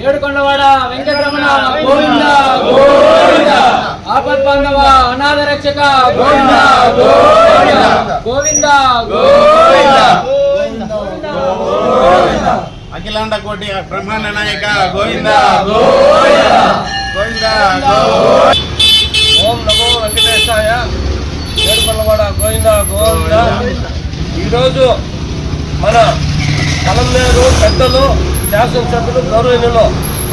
ఏడుకొండవాడ వెంకటరమణ గోవింద గోవింద, ఆపద్ బాంధవ అనాథ రక్షక గోవింద గోవింద గోవింద గోవింద, అఖిలాండ కోటి బ్రహ్మాండ నాయక గోవింద గోవింద. ఓం నమో వెంకటేశాయ. ఏడుకొండవాడ గోవింద గోవింద. ఈరోజు మన కలంనేరు పెద్దలు, శాసనసభ్యులు, గౌరవనీయులు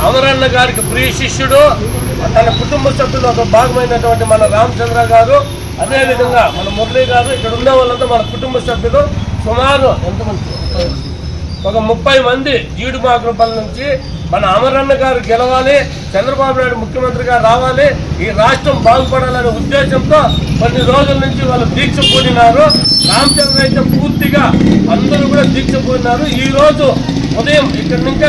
అమరన్న గారికి ప్రియ శిష్యుడు, తన కుటుంబ సభ్యులు ఒక భాగమైనటువంటి మన రామచంద్ర గారు, అదేవిధంగా మన మురళి గారు, ఇక్కడ ఉన్న వాళ్ళంతా మన కుటుంబ సభ్యులు సుమారు ఎంతమంది, ఒక 30 మంది జీడిమాకులపల్లి నుంచి మన అమరన్న గారు గెలవాలి, చంద్రబాబు నాయుడు ముఖ్యమంత్రిగా రావాలి, ఈ రాష్ట్రం బాగుపడాలనే ఉద్దేశంతో కొన్ని రోజుల నుంచి వాళ్ళు దీక్ష పూనినారు. రామచంద్ర అయితే పూర్తిగా అందరూ కూడా దీక్ష పూనినారు. ఈ రోజు ఉదయం ఇక్కడి నుంచి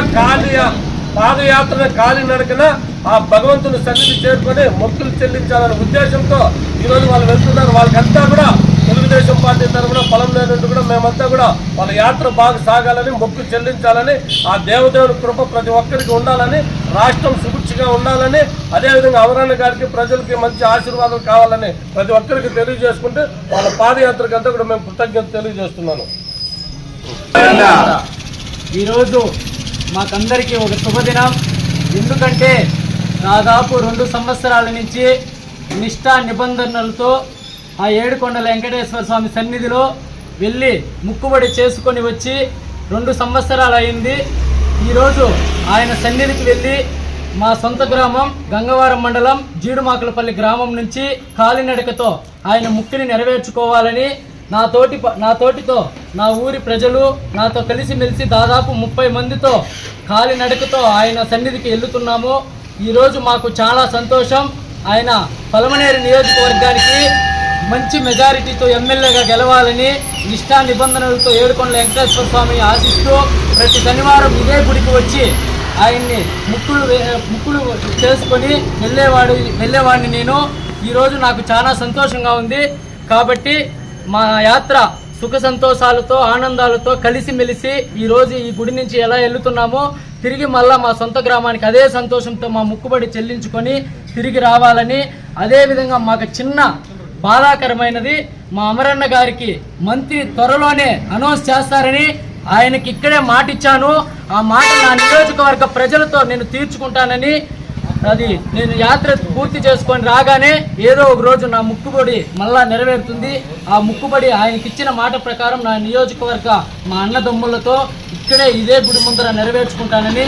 పాదయాత్ర కాలినడకన ఆ భగవంతుని సన్నిధి చేరుకొని మొక్కులు చెల్లించాలనే ఉద్దేశంతో ఈరోజు వాళ్ళు వెళ్తున్నారు. వాళ్ళకంతా కూడా తెలుగుదేశం పార్టీ తరఫున పొలంలో నుండి కూడా మేమంతా కూడా వాళ్ళ యాత్ర బాగా సాగాలని, మొక్కు చెల్లించాలని, ఆ దేవదేవుని కృప ప్రతి ఒక్కరికి ఉండాలని, రాష్ట్రం సుభిక్షగా ఉండాలని, అదేవిధంగా అమరన్న గారికి ప్రజలకి మంచి ఆశీర్వాదం కావాలని ప్రతి ఒక్కరికి తెలియజేసుకుంటే వాళ్ళ పాదయాత్రకి అంతా కూడా మేము కృతజ్ఞత తెలియజేస్తున్నాను. ఈరోజు మాకందరికీ ఒక శుభదినం. ఎందుకంటే దాదాపు 2 సంవత్సరాల నుంచి నిష్ఠా నిబంధనలతో ఆ ఏడుకొండల వెంకటేశ్వర స్వామి సన్నిధిలో వెళ్ళి ముక్కుబడి చేసుకొని వచ్చి 2 సంవత్సరాలు అయింది. ఈరోజు ఆయన సన్నిధికి వెళ్ళి మా సొంత గ్రామం గంగవరం మండలం జీడుమాకులపల్లి గ్రామం నుంచి కాలినడకతో ఆయన ముక్తిని నెరవేర్చుకోవాలని నాతోటితో నా ఊరి ప్రజలు నాతో కలిసిమెలిసి దాదాపు 30 మందితో కాలినడకతో ఆయన సన్నిధికి వెళ్తున్నాము. ఈరోజు మాకు చాలా సంతోషం. ఆయన పలమనేరు నియోజకవర్గానికి మంచి మెజారిటీతో ఎమ్మెల్యేగా గెలవాలని నిష్ఠా నిబంధనలతో ఏడుకొండల వెంకటేశ్వర స్వామి ఆశిస్తూ ప్రతి శనివారం ఇదే గుడికి వచ్చి ఆయన్ని ముక్కులు చేసుకొని వెళ్ళేవాడిని నేను. ఈరోజు నాకు చాలా సంతోషంగా ఉంది. కాబట్టి మా యాత్ర సుఖ సంతోషాలతో ఆనందాలతో కలిసిమెలిసి ఈరోజు ఈ గుడి నుంచి ఎలా వెళ్తున్నామో తిరిగి మళ్ళా మా సొంత గ్రామానికి అదే సంతోషంతో మా ముక్కుబడి చెల్లించుకొని తిరిగి రావాలని, అదేవిధంగా మాకు చిన్న బాధాకరమైనది, మా అమరన్న గారికి మంత్రి త్వరలోనే అనౌన్స్ చేస్తారని ఆయనకి ఇక్కడే మాట ఇచ్చాను. ఆ మాట నా నియోజకవర్గ ప్రజలతో నేను తీర్చుకుంటానని, అది నేను యాత్ర పూర్తి చేసుకొని రాగానే ఏదో ఒక రోజు నా ముక్కుబడి మళ్ళా నెరవేరుతుంది. ఆ ముక్కుబడి ఆయనకి ఇచ్చిన మాట ప్రకారం నా నియోజకవర్గ మా అన్నదమ్ములతో ఇక్కడే ఇదే గుడి ముందర నెరవేర్చుకుంటానని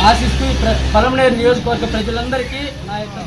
ఆశిస్తూ పలమనేరు నియోజకవర్గ ప్రజలందరికీ నా యొక్క